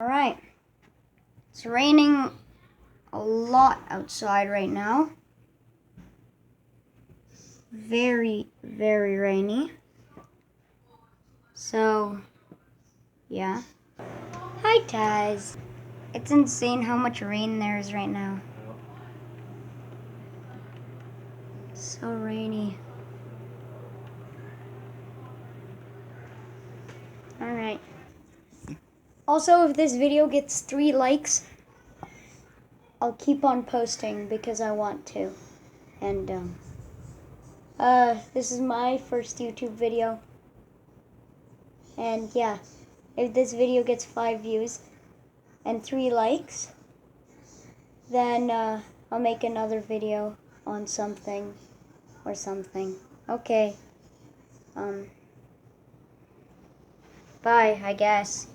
Alright, it's raining a lot outside right now. Very, very rainy. So, yeah. Hi, Taz. It's insane how much rain there is right now. So rainy. Alright. Also, if this video gets 3 likes, I'll keep on posting because I want to. And, this is my first YouTube video. And yeah, if this video gets 5 views and 3 likes, then I'll make another video on something or something. Okay. Bye, I guess.